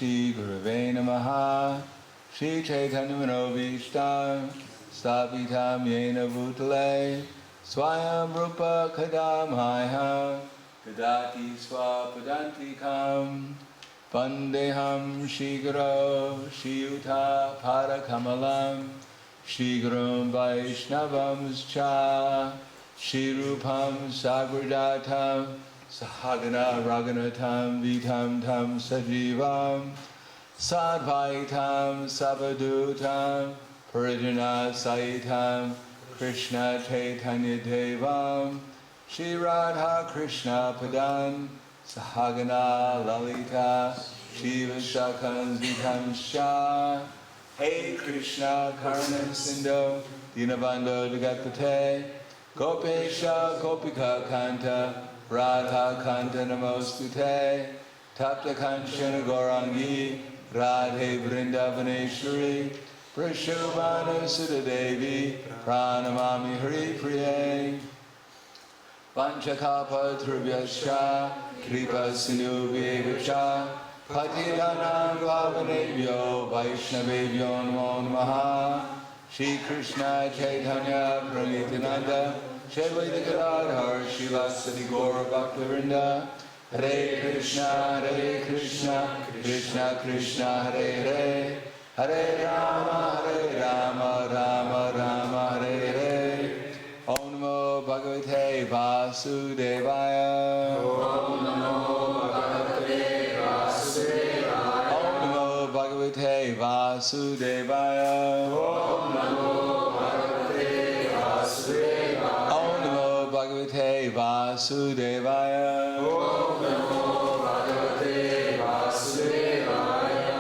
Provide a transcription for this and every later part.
Shri Gurave Namaha. Shri Chaitanya Manovishtam Stapitam Yena Bhutale Swayam Rupa Kadamaya Kadati Swapadantikam Vandeham Shri Guru Shri Yuta Parakamalam Shri Guru Vaishnavamscha Shri Rupam Sagradatam Sahagana Raganatam Vitam Tam Sajivam Sadvaitam Sabadutam Parijana Saitam Krishna Chaitanya Devam Shri Radha Krishna Padan Sahagana Lalita Shiva Shakan Vitam Shah Hey Krishna Karna Sindhu Dinabando Jagatpate Gopesha Gopika Kanta Radha Kanta Namostute Tapta Kanchana Gaurangi Radhe Vrindavaneshwari Prashubhana Sutadevi Pranamami Hari Priye Vanchakapa Trubhyascha Kripa Sindhubhyevacha Patitanam Vavanebhyo Vaishnavebhyo Namo Namaha Shri Krishna Chaitanya Pranityananda Shri Advaita Gadadhar Srivasadi Gaura Bhaktivinoda Hare Krishna Krishna Krishna Hare Hare Hare Rama Rama Rama Hare Hare Om Namo Bhagavate Vasudevaya Om Namo Bhagavate Vasudevaya Om Namo Bhagavate Vasudevaya Om Namo Bhagavate Vasudevaya Om Namo Bhagavate Vasudevaya Om Namo Bhagavate Vasudevaya.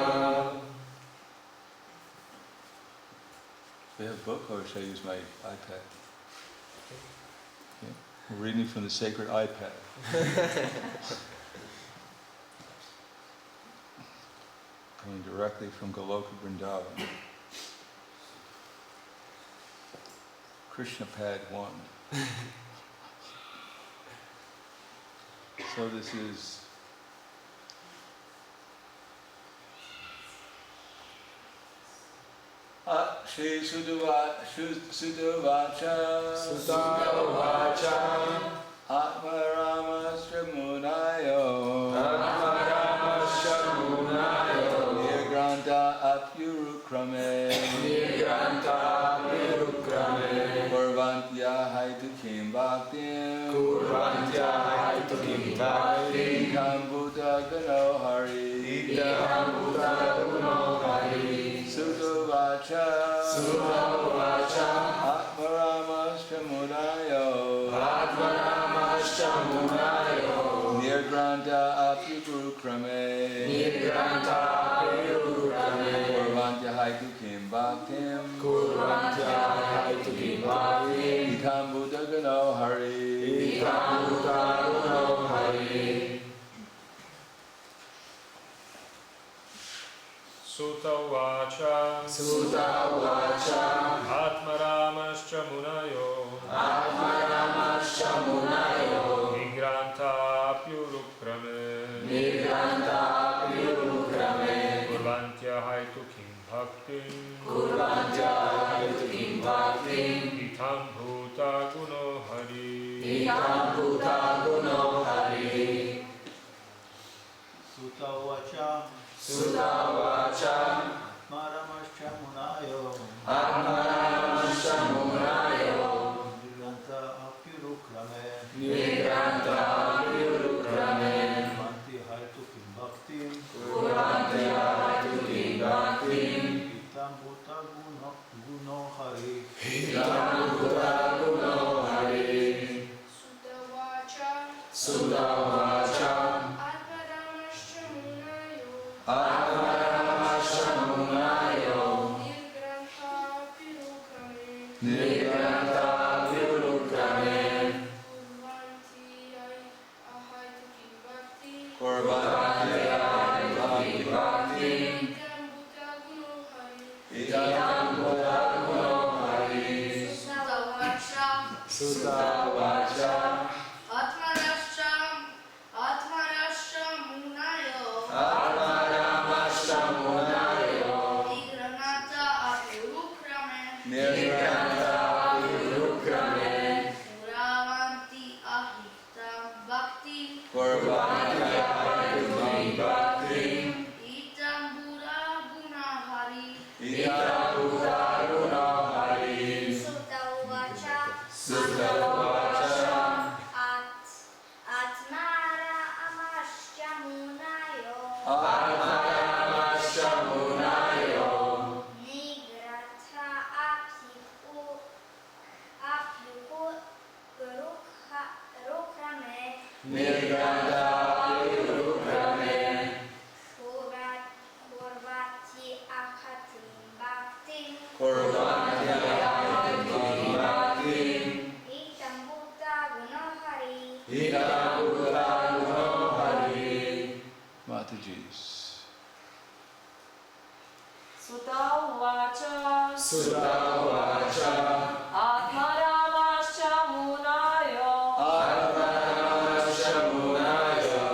Do you have a book or should I use my iPad? Okay. We're reading from the sacred iPad. Coming directly from Goloka Vrindavan. Krishna Pad 1. So this is Shri Sudavacha Sudavacha Atma Ramastra Munayo Atmaramasya Munayo Nirgranta Apyurukrame Nigranta Virukrame Purvantya Haitukim Bhaktim Kurvantya Haitukim Bhakti Ikam Buddha Gano Hari Idam Buddha Guno Hari Sudavacha Sudavacha Atma Ramastra Munayo Atmaramasya Munayo Nirgranta Apyurukrame Nigranta Virukrame Purvantya Haitukim Bhaktim Kurvantya Haitukim Bhakti Ikam Buddha Gano Hari Idam Buddha Guno Hari. Sutta Vacha Sutta Vacha Atmaramascha Munayo Atmaramasya Munayo Nigranta Pyurukrame Nigranta Virukrame Kurvantya Haitukim Bhaktim Kurvantya Haitukim Bhakti Itam Bhuta Guno Hari Ikam Buddha Guno Hari. Sutta Vacha Sutta Vacha Atmaramasya Munayo Atmaramasya Munayo Nigranta Apyurukrame Nigranta Virukrame Kurvanti Haitukim Bhaktim Kurvantya Haitukim Bhakti Itam Bhuta Guno Hari. Idam Buddha Guno Hari. Sutta Vacha Sutta Vacha Atmaramasya Munayo Atmaramasya Munayo Nirgrantha Pirukrame Nigranta Virukrame Kurvanti Ahaitukim Bhakti Kurvantya Haitukim Bhakti Idam Buddha Guno Hari Idam Buddha Guno Hari. Sutta Vacha Sutta Vacha Atmarasya Munayo Atmaramasya Mataji's. Sutta uvacha Sutta vacha Atmaramascha munayo Atmanamascha munayo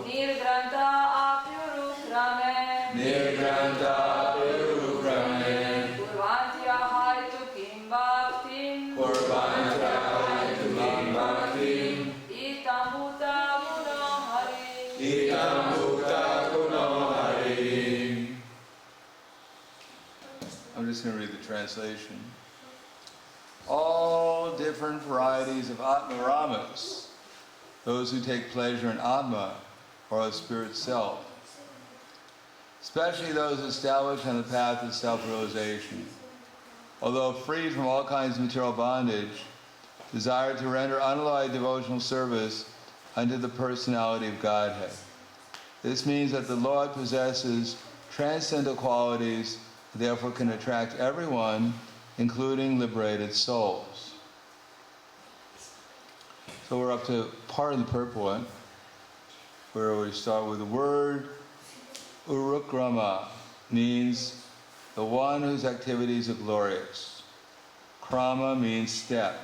Nirgranta apyurukrame Nirgranta Purukrame Kurvantya haitu kim bhaktim Kurvantya haitu kim bhaktim Itam bhuta guno hari Itam bhukta guno hari. I'm just going to read the translation. All different varieties of Atma-ramas, those who take pleasure in Atma, or a spirit self, especially those established on the path of self-realization, although freed from all kinds of material bondage, desire to render unalloyed devotional service unto the personality of Godhead. This means that the Lord possesses transcendental qualities, therefore can attract everyone, including liberated souls. So we're up to part of the purport, where we start with the word Urukrama, means the one whose activities are glorious. Krama means step.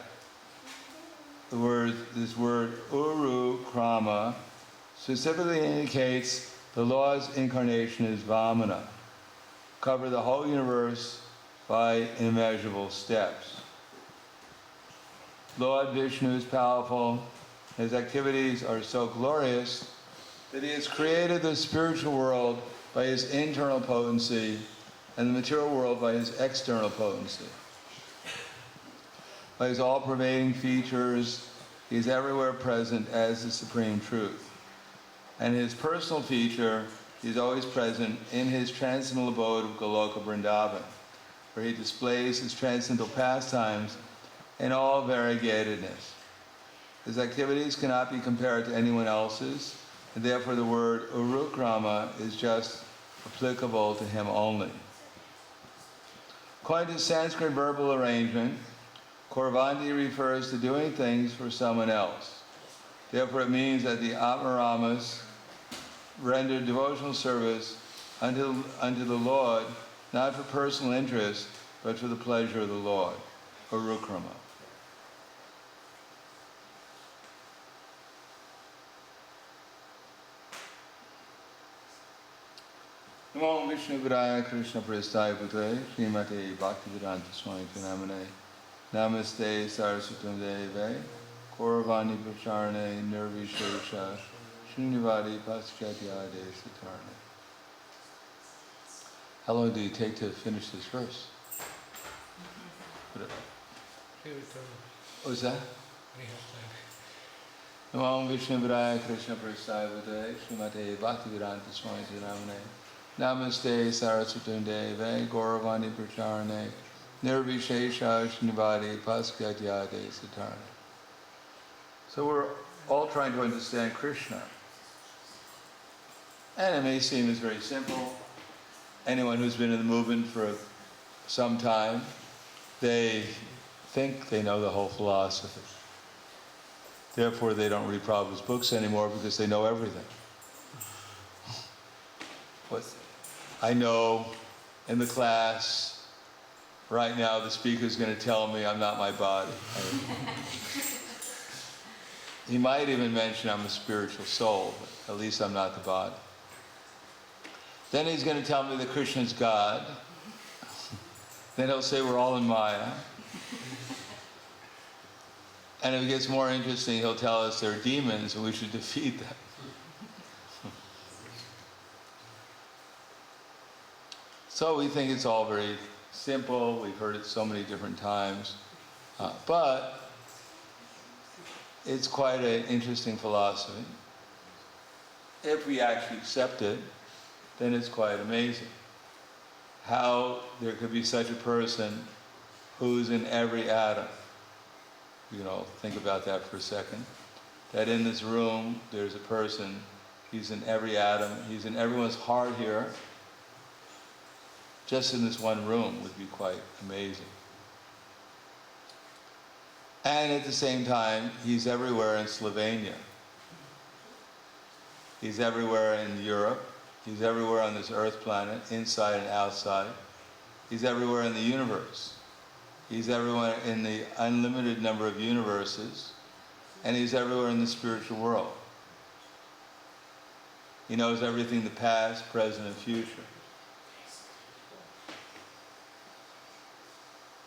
This word Urukrama specifically indicates the Lord's incarnation is Vamana, cover the whole universe by immeasurable steps. Lord Vishnu is powerful. His activities are so glorious that he has created the spiritual world by his internal potency and the material world by his external potency. By his all-pervading features, he is everywhere present as the Supreme Truth. And his personal feature, he is always present in his transcendental abode of Goloka Vrindavan, where he displays his transcendental pastimes in all variegatedness. His activities cannot be compared to anyone else's, and therefore the word Urukrama is just applicable to him only. According to Sanskrit verbal arrangement, Korvanti refers to doing things for someone else. Therefore it means that the Atmaramas render devotional service unto the Lord, not for personal interest, but for the pleasure of the Lord, Urukrama. Namo Vishnu Vidaya Krishna Prestaya Putre Srimate Bhaktivedanta Swami Namane Namaste Saraswatam Deve Kauravani Pracharane Nirvishesha Srinivadi Paschatiyade Satarne. How long do you take to finish this verse? What was that? Namo Vishnu Vidaya Krishna Prestaya Putre Srimate Bhaktivedanta Swami Namane Namaste Saraswatam Deve Gauravani Pracharane Nirvishesha Srinivadi Paschatiyade Satarne. So we're all trying to understand Krishna. And it may seem as very simple. Anyone who's been in the movement for some time, they think they know the whole philosophy. Therefore they don't read Prabhupada's books anymore because they know everything. I know in the class, right now the speaker's going to tell me I'm not my body. He might even mention I'm a spiritual soul, but at least I'm not the body. Then he's going to tell me that Krishna's God. Then he'll say we're all in Maya. And if it gets more interesting, he'll tell us they're demons and we should defeat them. So we think it's all very simple. We've heard it so many different times. But it's quite an interesting philosophy. If we actually accept it, then it's quite amazing. How there could be such a person who's in every atom. You know, think about that for a second. That in this room, there's a person, he's in every atom, he's in everyone's heart here. just in this one room would be quite amazing. And at the same time, he's everywhere in Slovenia. He's everywhere in Europe. He's everywhere on this earth planet, inside and outside. He's everywhere in the universe. He's everywhere in the unlimited number of universes. And he's everywhere in the spiritual world. He knows everything, the past, present, and future.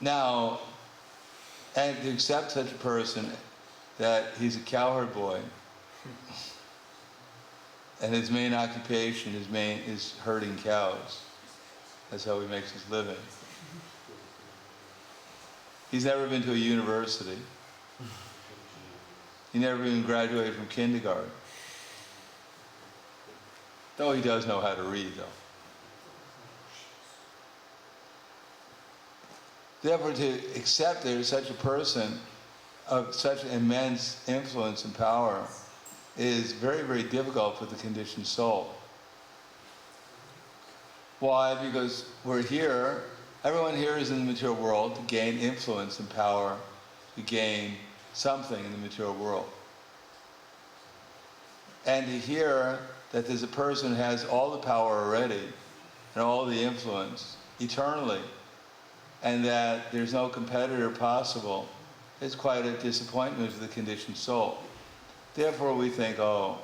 Now, and to accept such a person that he's a cowherd boy, and his main occupation is herding cows. That's how he makes his living. He's never been to a university. He never even graduated from kindergarten. Though he does know how to read, though. Therefore, to accept there is such a person of such immense influence and power is very, very difficult for the conditioned soul. Why? Because we're here, everyone here is in the material world to gain influence and power, to gain something in the material world. And to hear that there's a person who has all the power already and all the influence eternally, and that there's no competitor possible, is quite a disappointment to the conditioned soul. Therefore we think, oh,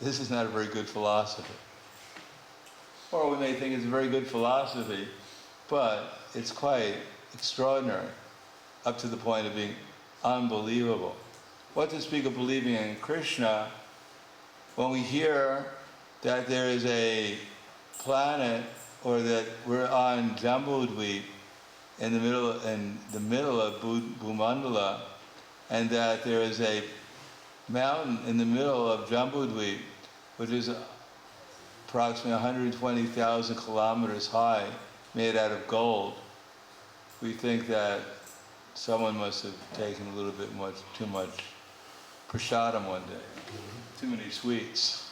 this is not a very good philosophy. Or we may think it's a very good philosophy, but it's quite extraordinary, up to the point of being unbelievable. What to speak of believing in Krishna, when we hear that there is a planet, or that we're on Jambudweep, in the middle of Bhumandala, and that there is a mountain in the middle of Jambudweep, which is approximately 120,000 kilometers high, made out of gold. We think that someone must have taken a little bit too much prasadam one day, too many sweets.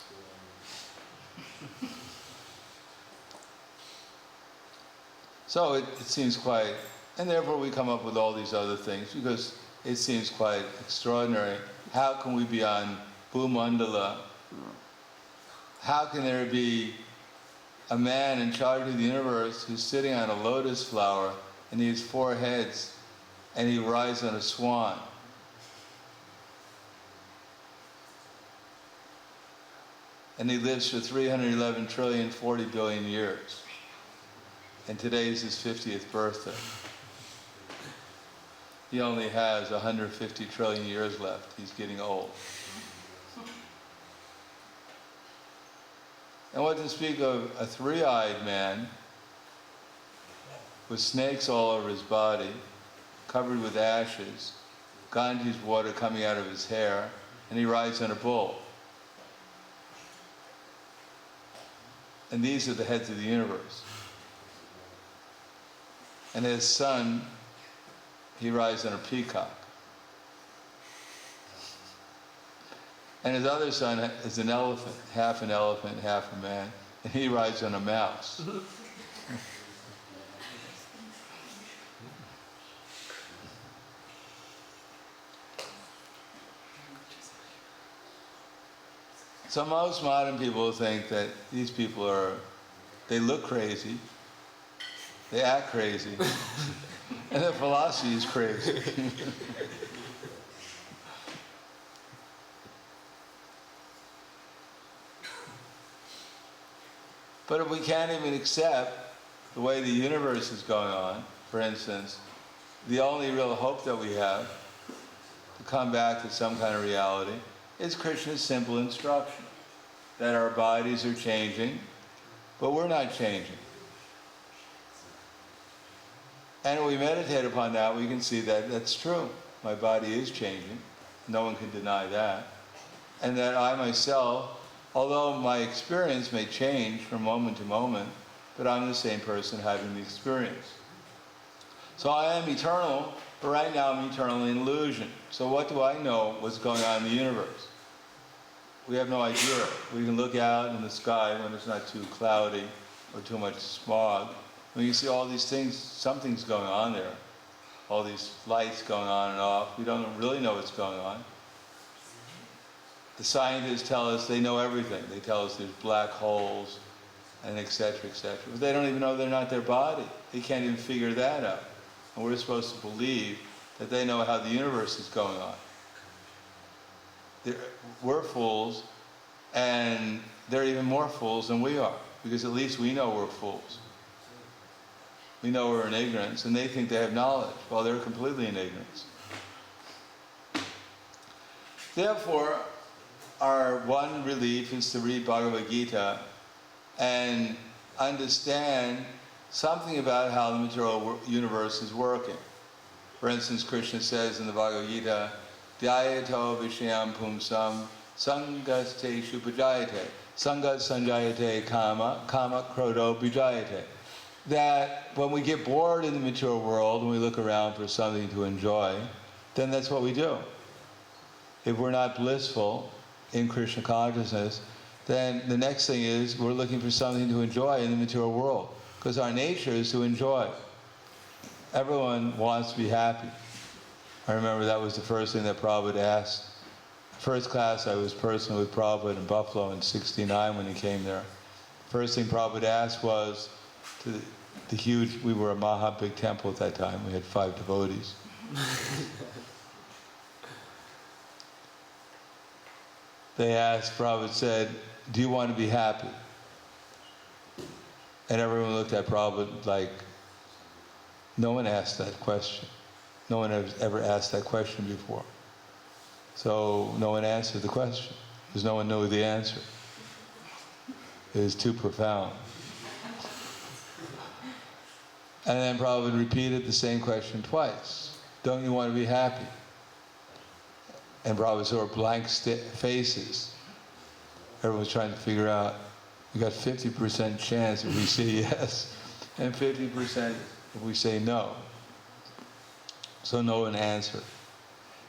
So it seems quite, and therefore we come up with all these other things, because it seems quite extraordinary. How can we be on Bhumandala? How can there be a man in charge of the universe who's sitting on a lotus flower, and he has 4 heads, and he rides on a swan? And he lives for 311 trillion, 40 billion years. And today is his 50th birthday. He only has 150 trillion years left. He's getting old. And what to speak of a 3-eyed man with snakes all over his body, covered with ashes, Ganges water coming out of his hair, and he rides on a bull. And these are the heads of the universe. And his son, he rides on a peacock. And his other son is an elephant, half a man, and he rides on a mouse. So most modern people think that these people they look crazy, they act crazy, and their philosophy is crazy. But if we can't even accept the way the universe is going on, for instance, the only real hope that we have to come back to some kind of reality is Krishna's simple instruction, that our bodies are changing, but we're not changing. And when we meditate upon that, we can see that that's true. My body is changing. No one can deny that. And that I myself, although my experience may change from moment to moment, but I'm the same person having the experience. So I am eternal, but right now I'm eternal in illusion. So what do I know what's going on in the universe? We have no idea. We can look out in the sky when it's not too cloudy or too much smog, When you see all these things, something's going on there. All these lights going on and off. We don't really know what's going on. The scientists tell us they know everything. They tell us there's black holes and etc., etc. But they don't even know they're not their body. They can't even figure that out. And we're supposed to believe that they know how the universe is going on. We're fools, and they're even more fools than we are, because at least we know we're fools. We know we're in ignorance, and they think they have knowledge, while they're completely in ignorance. Therefore, our one relief is to read Bhagavad Gita and understand something about how the material universe is working. For instance, Krishna says in the Bhagavad Gita, Dhyayato vishayam pumsam sangaste shupajayate sangat sanjayate kama krodo bijayate. That when we get bored in the material world and we look around for something to enjoy, then that's what we do. If we're not blissful in Krishna consciousness, then the next thing is we're looking for something to enjoy in the material world, because our nature is to enjoy. Everyone wants to be happy. I remember that was the first thing that Prabhupada asked. First class I was personally with Prabhupada in Buffalo in '69 when he came there. First thing Prabhupada asked was to the huge, we were a Maha big temple at that time, we had 5 devotees. They asked, Prabhupada said, do you want to be happy? And everyone looked at Prabhupada like, no one asked that question. No one has ever asked that question before. So no one answered the question, because no one knew the answer. It was too profound. And then Prabhupada repeated the same question twice. Don't you want to be happy? And Prabhupada saw blank faces. Everyone was trying to figure out, we got 50% chance if we say yes, and 50% if we say no. So no one answered.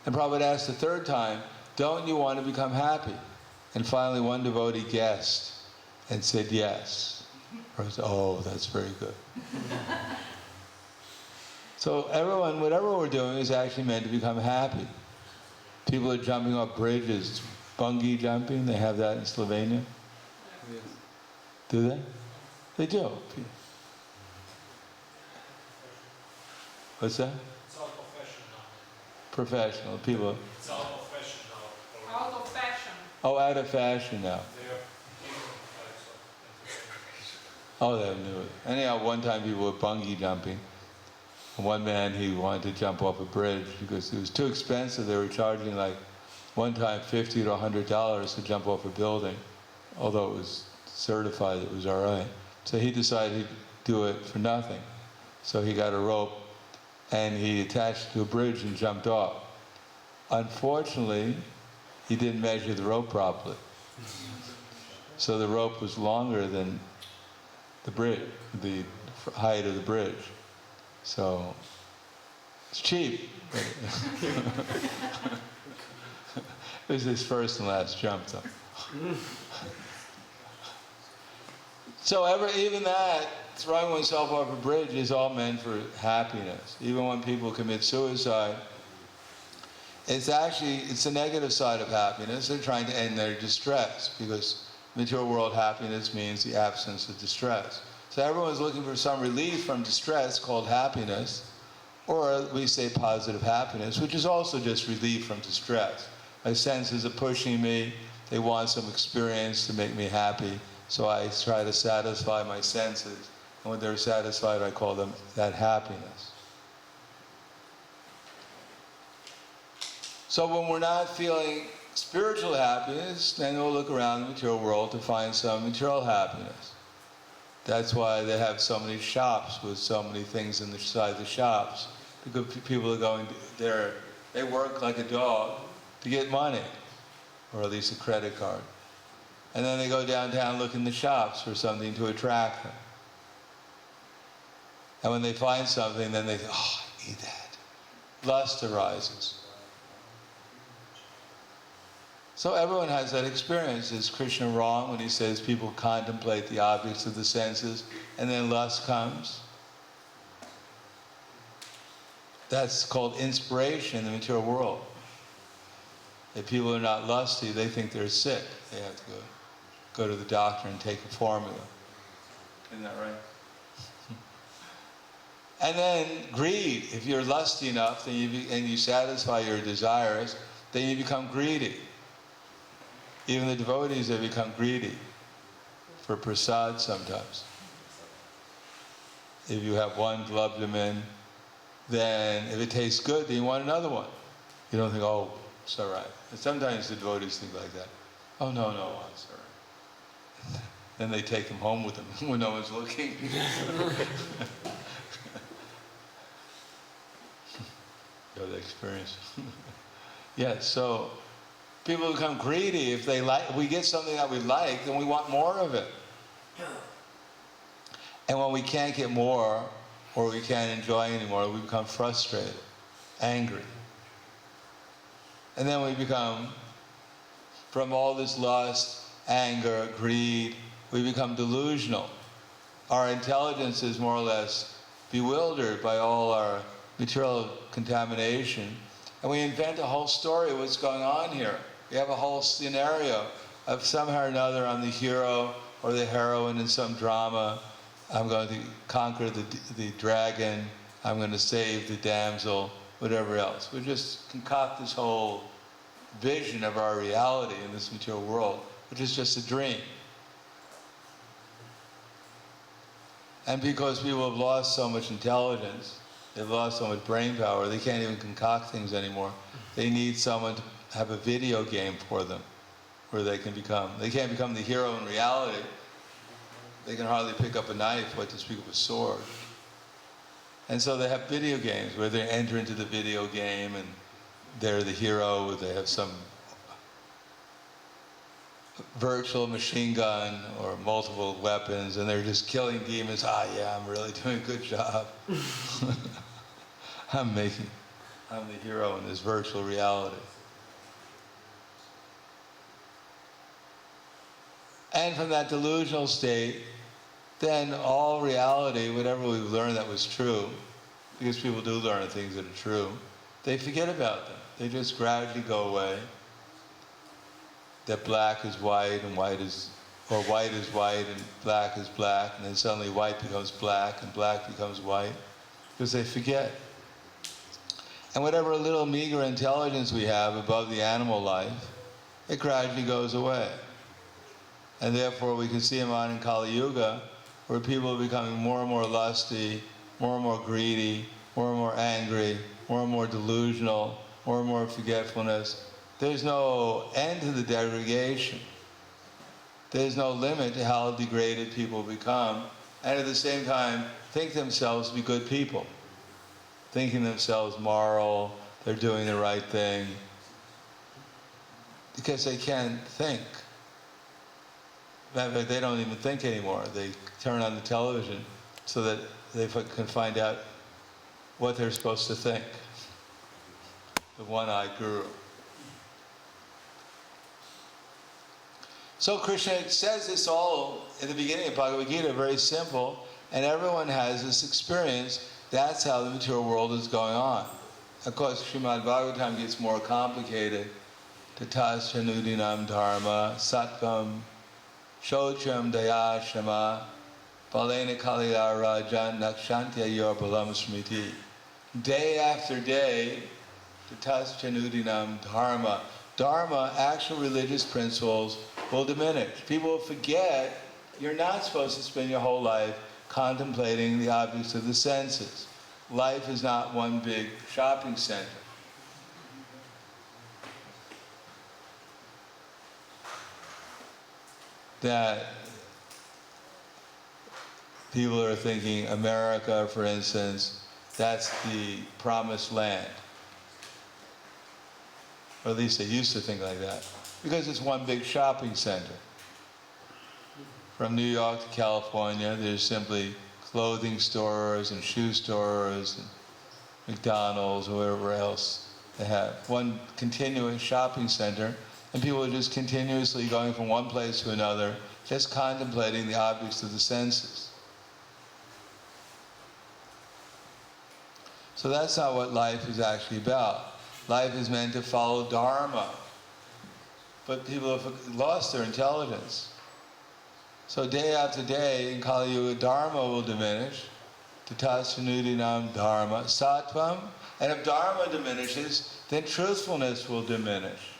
And Prabhupada asked the third time, don't you want to become happy? And finally one devotee guessed and said yes. Prabhupada said, oh, that's very good. So everyone, whatever we're doing is actually meant to become happy. People are jumping off bridges, bungee jumping, they have that in Slovenia. Yes. Do they? They do. What's that? It's out of fashion now. Professional people. It's out of fashion now. Out of fashion. Oh, out of fashion now. They are different types of entertainment. Oh, they knew it. Anyhow, one time people were bungee jumping. And one man, he wanted to jump off a bridge because it was too expensive. They were charging like one time $50 to $100 to jump off a building, although it was certified it was all right. So he decided he'd do it for nothing. So he got a rope and he attached it to a bridge and jumped off. Unfortunately, he didn't measure the rope properly. So the rope was longer than the bridge, the height of the bridge. So it's cheap. It was his first and last jump though. So even that, throwing oneself off a bridge is all meant for happiness. Even when people commit suicide, it's the negative side of happiness. They're trying to end their distress, because material world happiness means the absence of distress. So everyone's looking for some relief from distress called happiness, or we say positive happiness, which is also just relief from distress. My senses are pushing me, they want some experience to make me happy, so I try to satisfy my senses. And when they're satisfied, I call them that happiness. So when we're not feeling spiritual happiness, then we'll look around the material world to find some material happiness. That's why they have so many shops with so many things inside the shops. Because people are going there, they work like a dog to get money, or at least a credit card. And then they go downtown, look in the shops for something to attract them. And when they find something, then they think, oh, I need that. Lust arises. So everyone has that experience. Is Krishna wrong when he says people contemplate the objects of the senses and then lust comes? That's called inspiration in the material world. If people are not lusty, they think they're sick. They have to go to the doctor and take a formula. Isn't that right? And then greed. If you're lusty enough, then and you satisfy your desires, then you become greedy. Even the devotees, they become greedy for prasad sometimes. If you have one gulab-jamun, then if it tastes good, then you want another one. You don't think, oh, it's all right. And sometimes the devotees think like that. Oh, no, it's all right. Then they take them home with them when no one's looking. You have the experience. Yeah, so people become greedy. If we get something that we like, then we want more of it. And when we can't get more, or we can't enjoy anymore, we become frustrated, angry. And then we become, from all this lust, anger, greed, we become delusional. Our intelligence is more or less bewildered by all our material contamination. And we invent a whole story of what's going on here. We have a whole scenario of somehow or another I'm the hero or the heroine in some drama. I'm going to conquer the dragon. I'm going to save the damsel, whatever else. We just concoct this whole vision of our reality in this material world, which is just a dream. And because people have lost so much intelligence, they've lost so much brain power, they can't even concoct things anymore. They need someone to have a video game for them where they can't become the hero in reality. They can hardly pick up a knife, what to speak of a sword. And so they have video games where they enter into the video game and they're the hero, they have some virtual machine gun or multiple weapons and they're just killing demons. Yeah, I'm really doing a good job. I'm the hero in this virtual reality. And from that delusional state, then all reality, whatever we've learned that was true, because people do learn things that are true, they forget about them. They just gradually go away. That black is white and white is white and black is black, and then suddenly white becomes black and black becomes white, because they forget. And whatever little meager intelligence we have above the animal life, it gradually goes away. And therefore we can see them on in Kali Yuga, where people are becoming more and more lusty, more and more greedy, more and more angry, more and more delusional, more and more forgetfulness. There's no end to the degradation. There's no limit to how degraded people become, and at the same time think themselves to be good people, thinking themselves moral, they're doing the right thing, because they can't think. In fact, they don't even think anymore. They turn on the television so that they can find out what they're supposed to think. The one-eyed guru. So Krishna says this all in the beginning of Bhagavad Gita, very simple, and everyone has this experience. That's how the material world is going on. Of course, Srimad Bhagavatam gets more complicated. Tatas chanudinam dharma, sattvam, shocham daya shama, balena kalya rajan, nakshantya yor balam smriti. Day after day, tatas chanudinam dharma. Dharma, actual religious principles, will diminish. People will forget you're not supposed to spend your whole life contemplating the objects of the senses. Life is not one big shopping center. That people are thinking America, for instance, that's the promised land. Or at least they used to think like that. Because it's one big shopping center. From New York to California, there's simply clothing stores and shoe stores and McDonald's or wherever else they have. One continuous shopping center, and people are just continuously going from one place to another, just contemplating the objects of the senses. So that's not what life is actually about. Life is meant to follow Dharma. But people have lost their intelligence. So day after day in Kali Yuga, Dharma will diminish. Tatasvanudinam Dharma Sattvam. And if Dharma diminishes, then truthfulness will diminish.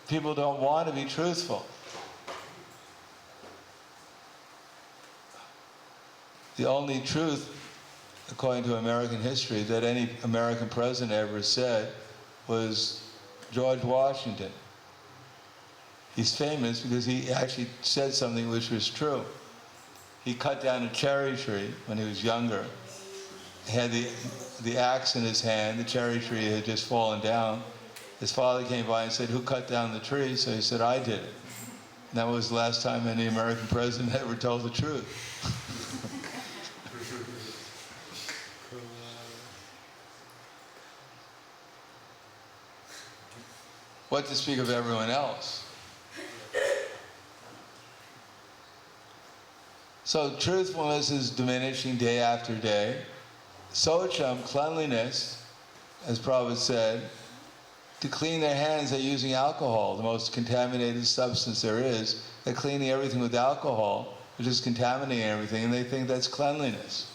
People don't want to be truthful. The only truth, according to American history, that any American president ever said was George Washington. He's famous because he actually said something which was true. He cut down a cherry tree when he was younger. He had the axe in his hand. The cherry tree had just fallen down. His father came by and said, "Who cut down the tree?" So he said, "I did it." And that was the last time any American president ever told the truth. What to speak of everyone else? So truthfulness is diminishing day after day. Socham, cleanliness, as Prabhupada said, to clean their hands they're using alcohol, the most contaminated substance there is. They're cleaning everything with alcohol, which is contaminating everything, and they think that's cleanliness.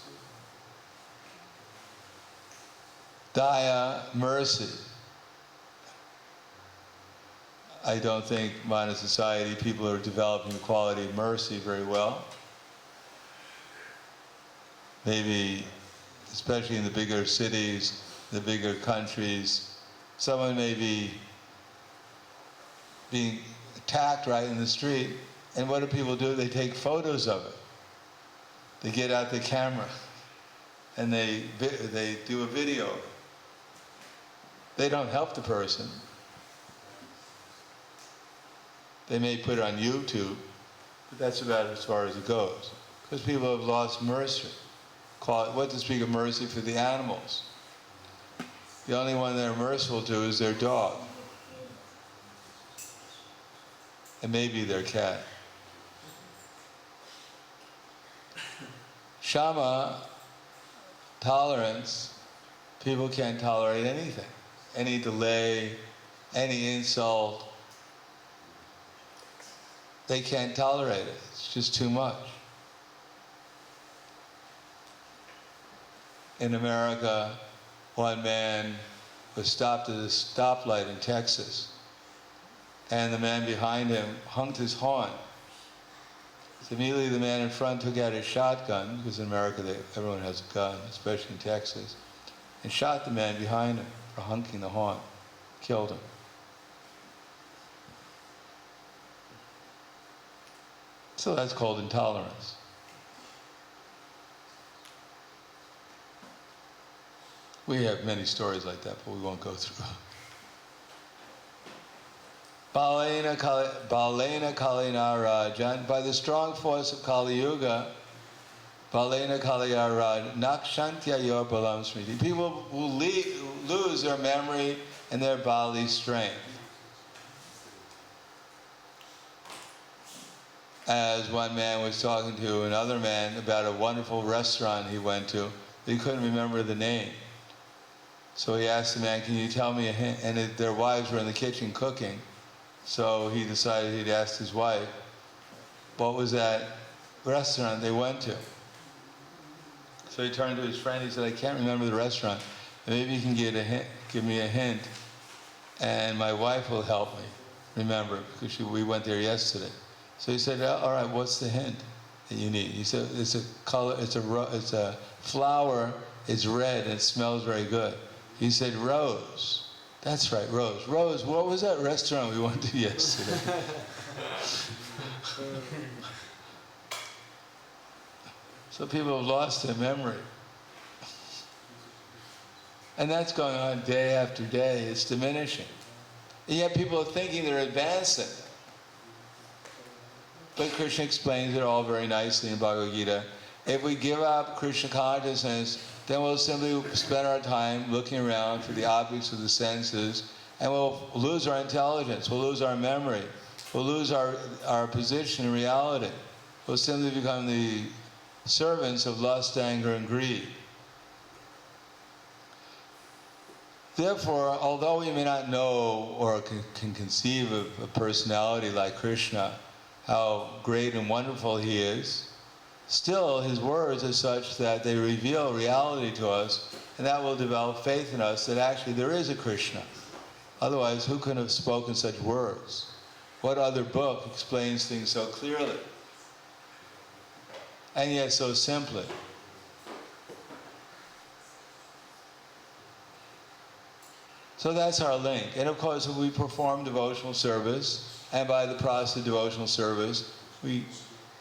Daya, mercy. I don't think modern society people are developing the quality of mercy very well. Maybe, especially in the bigger cities, the bigger countries, someone may be being attacked right in the street, and what do people do? They take photos of it. They get out the camera and they do a video. They don't help the person. They may put it on YouTube, but that's about as far as it goes. Because people have lost mercy. What to speak of mercy for the animals? The only one they're merciful to is their dog. And maybe their cat. Shama, tolerance, people can't tolerate anything. Any delay, any insult, they can't tolerate it. It's just too much. In America, one man was stopped at a stoplight in Texas, and the man behind him honked his horn. So immediately the man in front took out his shotgun, because in America everyone has a gun, especially in Texas, and shot the man behind him for honking the horn, killed him. So that's called intolerance. We have many stories like that, but we won't go through. Balena Kalina Rajan, by the strong force of Kali Yuga, Balena Kalina Rajan, Nakshantya Yor Balam Smriti. People will lose their memory and their bodily strength. As one man was talking to another man about a wonderful restaurant he went to, he couldn't remember the name. So he asked the man, "Can you tell me a hint?" And their wives were in the kitchen cooking. So he decided he'd ask his wife, what was that restaurant they went to? So he turned to his friend, he said, "I can't remember the restaurant. Maybe you can give me a hint, and my wife will help me remember, because we went there yesterday." So he said, "All right, what's the hint that you need?" He said, "It's a color, it's a flower, it's red, and it smells very good." He said, "Rose." "That's right, Rose. Rose, what was that restaurant we went to yesterday?" So people have lost their memory. And that's going on day after day. It's diminishing. And yet people are thinking they're advancing. But Krishna explains it all very nicely in Bhagavad Gita. If we give up Krishna consciousness, then we'll simply spend our time looking around for the objects of the senses, and we'll lose our intelligence, we'll lose our memory, we'll lose our position in reality. We'll simply become the servants of lust, anger, and greed. Therefore, although we may not know or can conceive of a personality like Krishna, how great and wonderful he is, still his words are such that they reveal reality to us, and that will develop faith in us that actually there is a Krishna. Otherwise, who could have spoken such words? What other book explains things so clearly? And yet so simply. So that's our link. And of course, we perform devotional service, and by the process of devotional service, we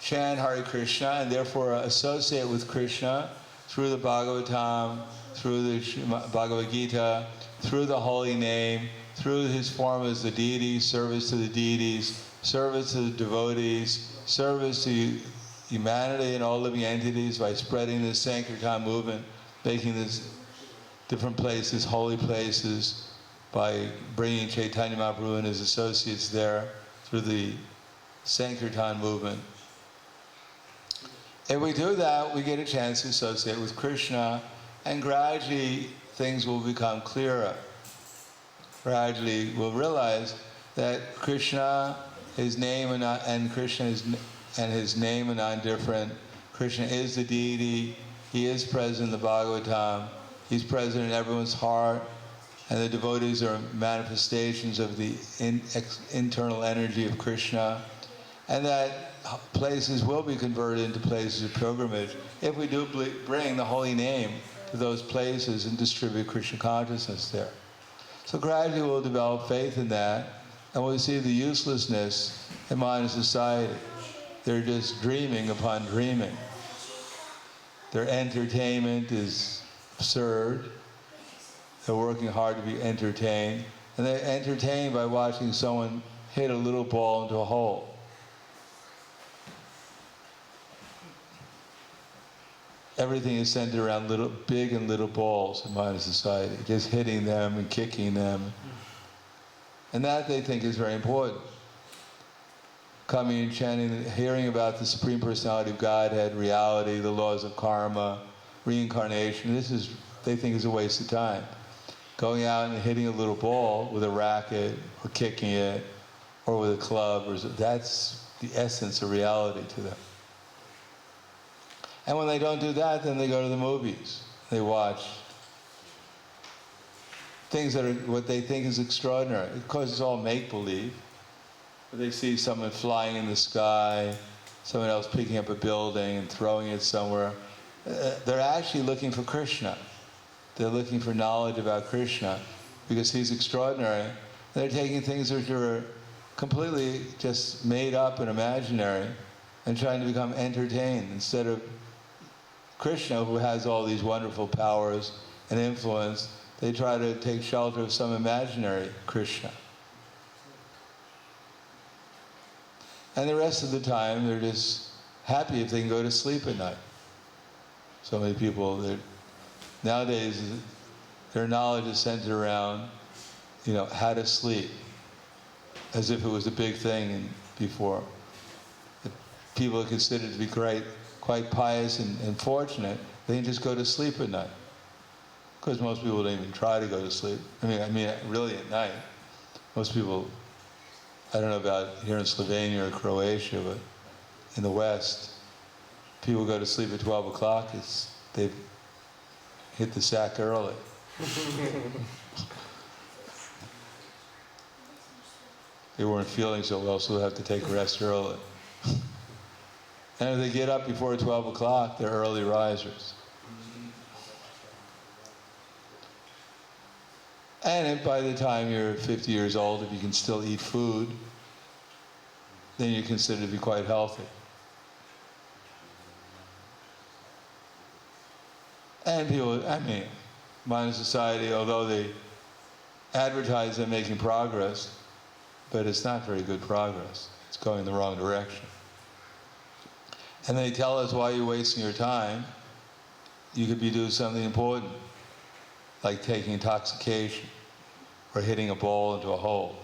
chant Hare Krishna, and therefore associate with Krishna through the Bhagavatam, through the Bhagavad Gita, through the holy name, through his form as the deity, service to the deities, service to the devotees, service to humanity and all living entities by spreading the Sankirtan movement, making this different places holy places, by bringing Chaitanya Mahaprabhu and his associates there through the Sankirtan movement. If we do that, we get a chance to associate with Krishna, and gradually things will become clearer. Gradually we'll realize that Krishna, his name and Krishna and his name are not different. Krishna is the deity. He is present in the Bhagavatam. He's present in everyone's heart, and the devotees are manifestations of the internal energy of Krishna, and that places will be converted into places of pilgrimage if we do bring the holy name to those places and distribute Krishna consciousness there. So gradually we'll develop faith in that, and we'll see the uselessness in modern society. They're just dreaming upon dreaming. Their entertainment is absurd. They're working hard to be entertained, and they're entertained by watching someone hit a little ball into a hole. Everything is centered around big and little balls in modern society, just hitting them and kicking them. And that they think is very important. Coming and chanting, hearing about the Supreme Personality of Godhead, reality, the laws of karma, reincarnation, they think is a waste of time. Going out and hitting a little ball with a racket, or kicking it, or with a club, that's the essence of reality to them. And when they don't do that, then they go to the movies. They watch things that are what they think is extraordinary. Of course, it's all make-believe. But they see someone flying in the sky, someone else picking up a building and throwing it somewhere. They're actually looking for Krishna. They're looking for knowledge about Krishna because he's extraordinary. They're taking things which are completely just made up and imaginary and trying to become entertained instead of Krishna, who has all these wonderful powers and influence. They try to take shelter of some imaginary Krishna. And the rest of the time, they're just happy if they can go to sleep at night. So many people, nowadays, their knowledge is centered around, how to sleep, as if it was a big thing before. People are considered to be quite pious and fortunate. They can just go to sleep at night. Of course, most people don't even try to go to sleep. I mean, really at night. Most people, I don't know about here in Slovenia or Croatia, but in the West, people go to sleep at 12 o'clock. They've hit the sack early. They weren't feeling so well, so they have to take a rest early. And if they get up before 12 o'clock, they're early risers. And if by the time you're 50 years old, if you can still eat food, then you're considered to be quite healthy. And people, modern society, although they advertise they're making progress, but it's not very good progress. It's going in the wrong direction. And they tell us, why you're wasting your time, you could be doing something important, like taking intoxication or hitting a ball into a hole.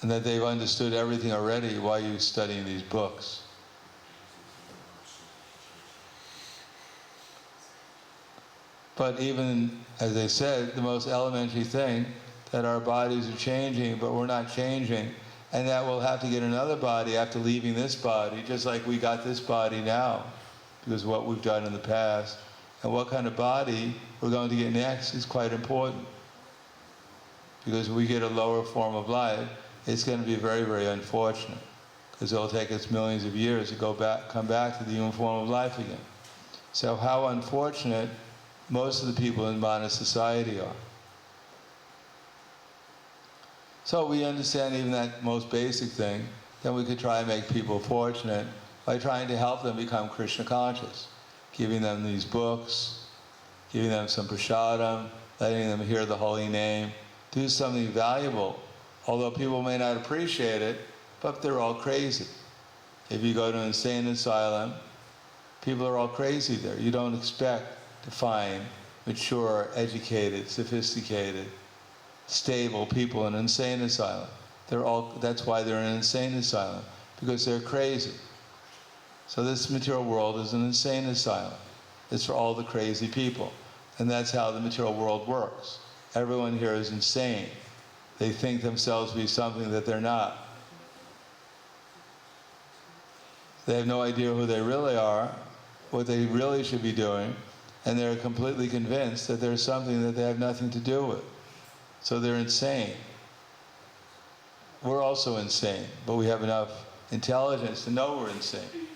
And that they've understood everything already, why are you studying these books? But even, as I said, the most elementary thing, that our bodies are changing, but we're not changing, and that we'll have to get another body after leaving this body, just like we got this body now, because of what we've done in the past. And what kind of body we're going to get next is quite important. Because if we get a lower form of life, it's going to be very, very unfortunate. Because it'll take us millions of years to come back to the human form of life again. So how unfortunate most of the people in modern society are. So we understand even that most basic thing, then we could try and make people fortunate by trying to help them become Krishna conscious. Giving them these books, giving them some prasadam, letting them hear the holy name, do something valuable. Although people may not appreciate it, but they're all crazy. If you go to an insane asylum, people are all crazy there. You don't expect to find mature, educated, sophisticated, stable people in an insane asylum. That's why they're in an insane asylum, because they're crazy. So this material world is an insane asylum. It's for all the crazy people. And that's how the material world works. Everyone here is insane. They think themselves to be something that they're not. They have no idea who they really are, what they really should be doing, and they're completely convinced that there's something that they have nothing to do with. So they're insane. We're also insane, but we have enough intelligence to know we're insane.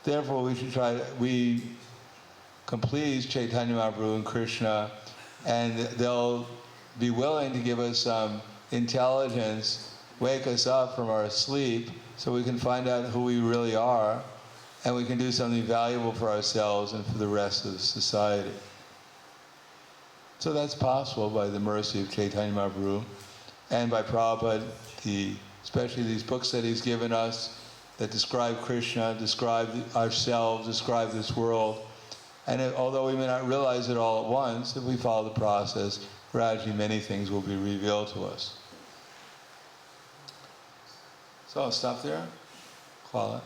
Therefore, we can please Chaitanya Mahaprabhu and Krishna, and they'll be willing to give us some intelligence, wake us up from our sleep, so we can find out who we really are, and we can do something valuable for ourselves and for the rest of society. So that's possible by the mercy of Chaitanya Mahaprabhu, and by Prabhupada, especially these books that he's given us, that describe Krishna, describe ourselves, describe this world. And although we may not realize it all at once, if we follow the process, gradually many things will be revealed to us. So I'll stop there. Kuala.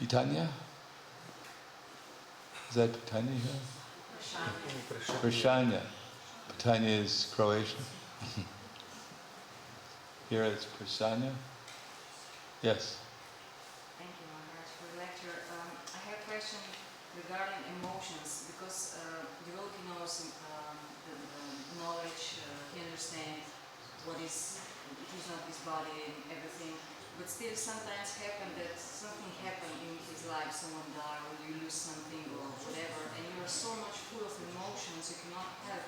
Pitanya? Is that Pitanya here? Prashanya. Pitanya is Croatian. Here it's Prashanya. Yes. Thank you, Maharaj, for the lecture. I have a question regarding emotions, because devotee knows the knowledge, he understands what is, he's not his body and everything, but still sometimes happen that something happened in his life, someone died or you lose something or whatever, and you are so much full of emotions you cannot help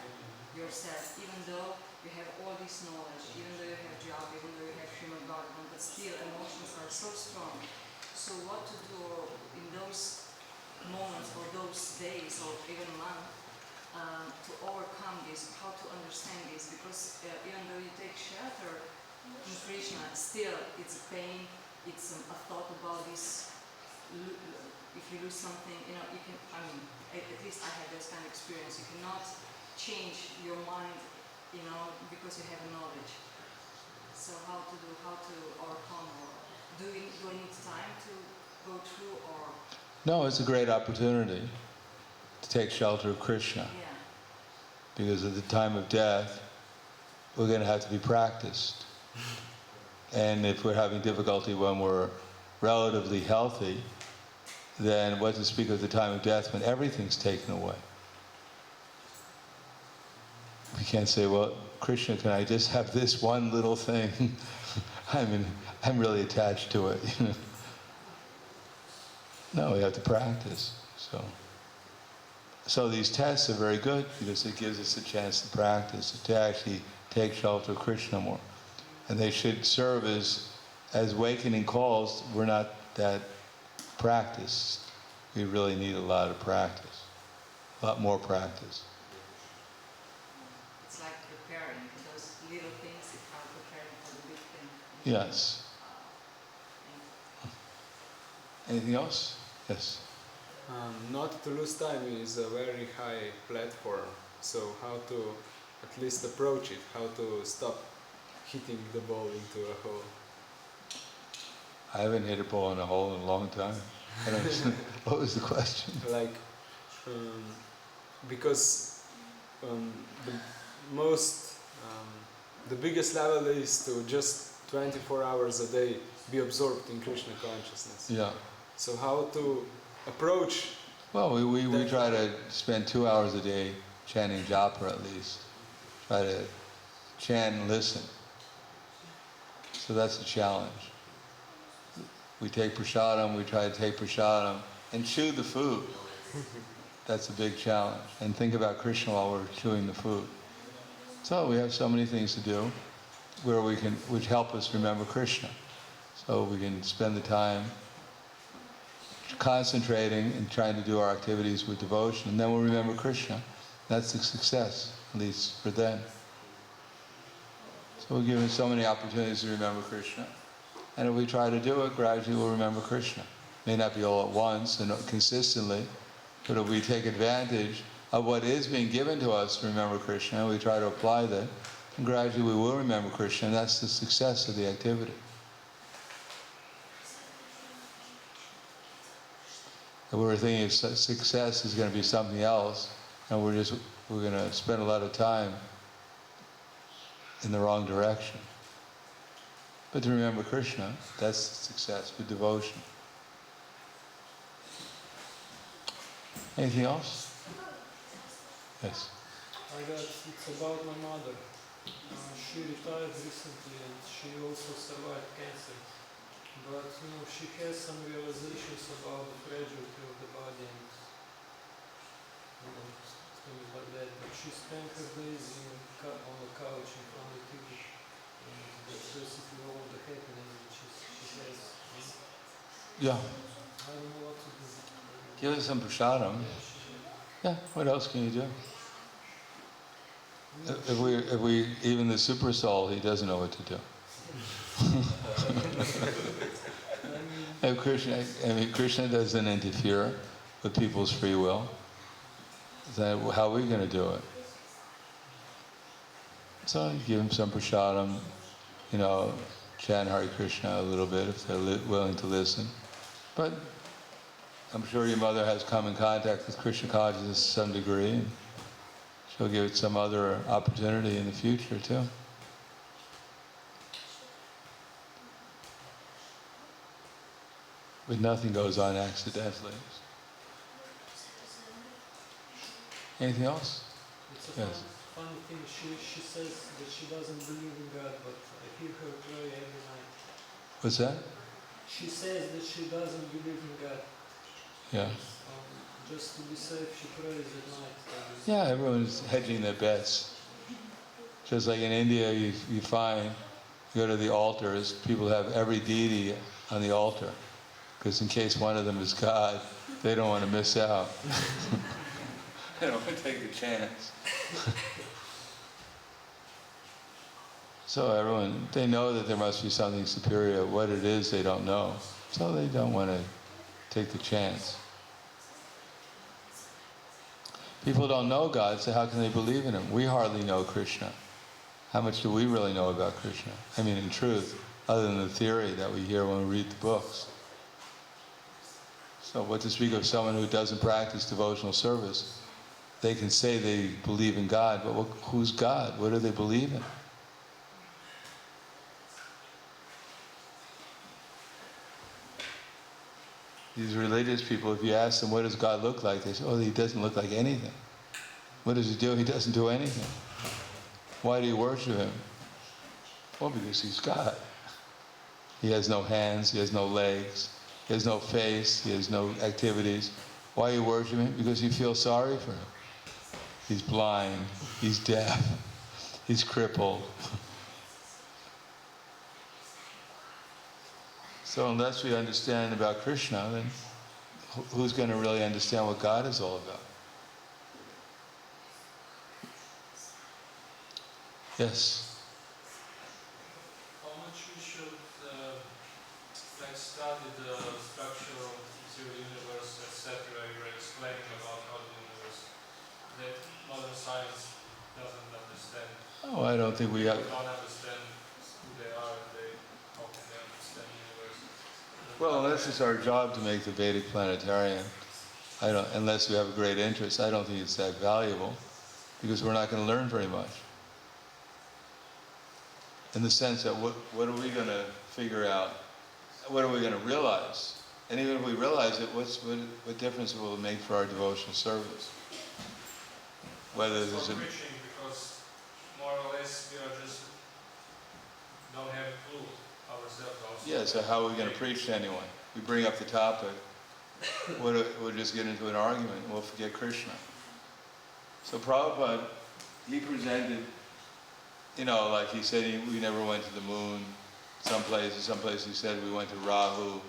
yourself, even though you have all this knowledge, even though you have job, even though you have Srimad Bhagavatam, but still emotions are so strong. So what to do in those moments or those days or even months to overcome this, how to understand this, because even though you take shelter in Krishna, still it's a pain, it's a thought about this. If you lose something, you know, you can, at least I had this kind of experience, you cannot change your mind, you know, because you have knowledge. So how to overcome, or do I need time to go through, or? No, it's a great opportunity to take shelter of Krishna. Yeah. Because at the time of death, we're going to have to be practiced. And if we're having difficulty when we're relatively healthy, then what to speak of the time of death when everything's taken away? We can't say, well, Krishna, can I just have this one little thing? I'm really attached to it. No, we have to practice. So these tests are very good because it gives us a chance to practice, to actually take shelter of Krishna more. And they should serve as awakening calls. We're not that practiced. We really need a lot of practice, a lot more practice. It's like preparing those little things, if I'm preparing for the big thing. Yes. Anything else? Yes. Not to lose time is a very high platform, so how to at least approach it, how to stop hitting the ball into a hole. I haven't hit a ball in a hole in a long time. I don't, what was the question? Like because the most, the biggest level is to just 24 hours a day be absorbed in Krishna consciousness. Yeah. So how to approach? Well, we try to spend 2 hours a day chanting japa at least. Try to chant and listen. So that's a challenge. We take prasadam, we try to take prasadam and chew the food. That's a big challenge. And think about Krishna while we're chewing the food. So we have so many things to do where we can, which help us remember Krishna. So we can spend the time concentrating and trying to do our activities with devotion, and then we'll remember Krishna. That's the success, at least for them. So we're given so many opportunities to remember Krishna. And if we try to do it, gradually we'll remember Krishna. May not be all at once and consistently, but if we take advantage of what is being given to us to remember Krishna, and we try to apply that, and gradually we will remember Krishna, and that's the success of the activity. If we were thinking success is going to be something else, and we're going to spend a lot of time in the wrong direction. But to remember Krishna, that's success with devotion. Anything else? Yes. It's about my mother. She retired recently and she also survived cancer. But she has some realizations about the fragility of the body and things like that. But she spent her days on the couch in front of the TV. And that's basically all the happiness that she has. Yeah. I don't know what to do. Give us some prasadam. Yeah, what else can you do? If we, even the super soul, he doesn't know what to do. If Krishna doesn't interfere with people's free will, then how are we going to do it? So you give them some prasadam, chant Hare Krishna a little bit if they're willing to listen. But I'm sure your mother has come in contact with Krishna consciousness to some degree, and she'll give it some other opportunity in the future too. But nothing goes on accidentally. Anything else? It's a funny thing. She says that she doesn't believe in God, but I hear her pray every night. What's that? She says that she doesn't believe in God. Yeah. Just to be safe, she prays at night. Yeah, everyone's hedging their bets. Just like in India, you find, you go to the altars, people have every deity on the altar. Because in case one of them is God, they don't want to miss out. They don't want to take a chance. So everyone, they know that there must be something superior. What it is, they don't know. So they don't want to take the chance. People don't know God, so how can they believe in Him? We hardly know Krishna. How much do we really know about Krishna? I mean, in truth, other than the theory that we hear when we read the books. So what to speak of someone who doesn't practice devotional service? They can say they believe in God, but who's God? What do they believe in? These religious people, if you ask them, what does God look like? They say, oh, He doesn't look like anything. What does He do? He doesn't do anything. Why do you worship Him? Well, because He's God. He has no hands, He has no legs, He has no face, He has no activities. Why are you worshiping Him? Because you feel sorry for Him. He's blind, He's deaf, He's crippled. So unless we understand about Krishna, then who's going to really understand what God is all about? Yes? How much we should study the structure of the universe, etc. You're explaining about how the universe, that modern science doesn't understand. Oh, I don't think we have... They don't understand who they are and how can they understand the universe. Well, unless it's our job to make the Vedic planetarium, unless we have a great interest, I don't think it's that valuable, because we're not going to learn very much. In the sense that what are we going to figure out? What are we going to realize? And even if we realize it, what difference will it make for our devotional service? Whether there's a... preaching, because more or less we are just don't have a clue ourselves also. Yeah, so how are we going to preach to anyone? We bring up the topic, we'll just get into an argument, and we'll forget Krishna. So Prabhupada, he presented, like he said, we never went to the moon. Some places he said we went to Rahu.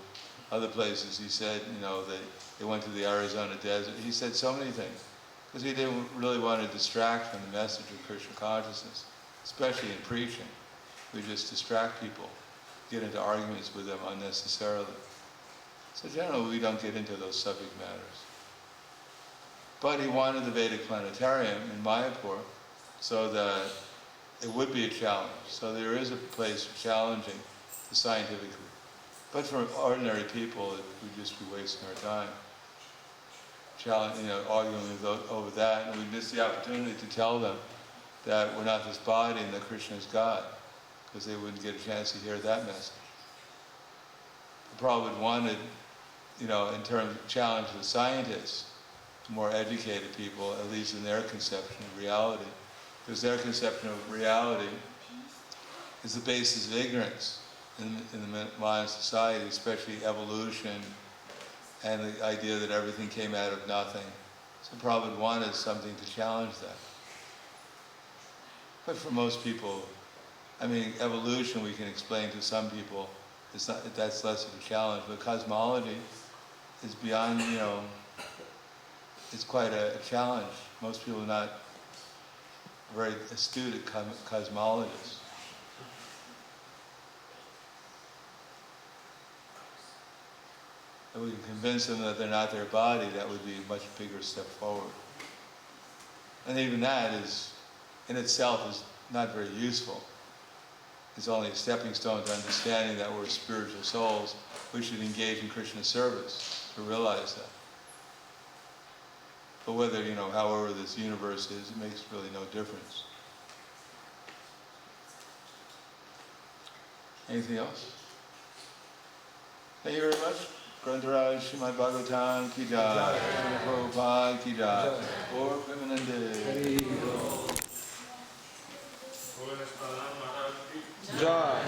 Other places he said, they went to the Arizona desert. He said so many things, because he didn't really want to distract from the message of Krishna consciousness, especially in preaching. We just distract people, get into arguments with them unnecessarily. So generally we don't get into those subject matters. But he wanted the Vedic planetarium in Mayapur so that it would be a challenge. So there is a place for challenging the scientific. But for ordinary people, it would just be wasting our time. Arguing over that, and we miss the opportunity to tell them that we're not this body and that Krishna is God, because they wouldn't get a chance to hear that message. Prabhupada wanted, in terms of challenge the scientists, more educated people, at least in their conception of reality, because their conception of reality is the basis of ignorance in the modern society, especially evolution and the idea that everything came out of nothing. So Prabhupada wanted something to challenge that. But for most people, evolution we can explain to some people, that's less of a challenge, but cosmology is beyond, it's quite a challenge. Most people are not very astute at cosmologists. If we can convince them that they're not their body, that would be a much bigger step forward. And even that in itself is not very useful. It's only a stepping stone to understanding that we're spiritual souls. We should engage in Krishna's service to realize that. But whether, however this universe is, it makes really no difference. Anything else? Thank you very much. Grantaraj Srimad Bhagavatam ki jai, Srila Prabhupada ki jai, Gaur Premanande. Jai.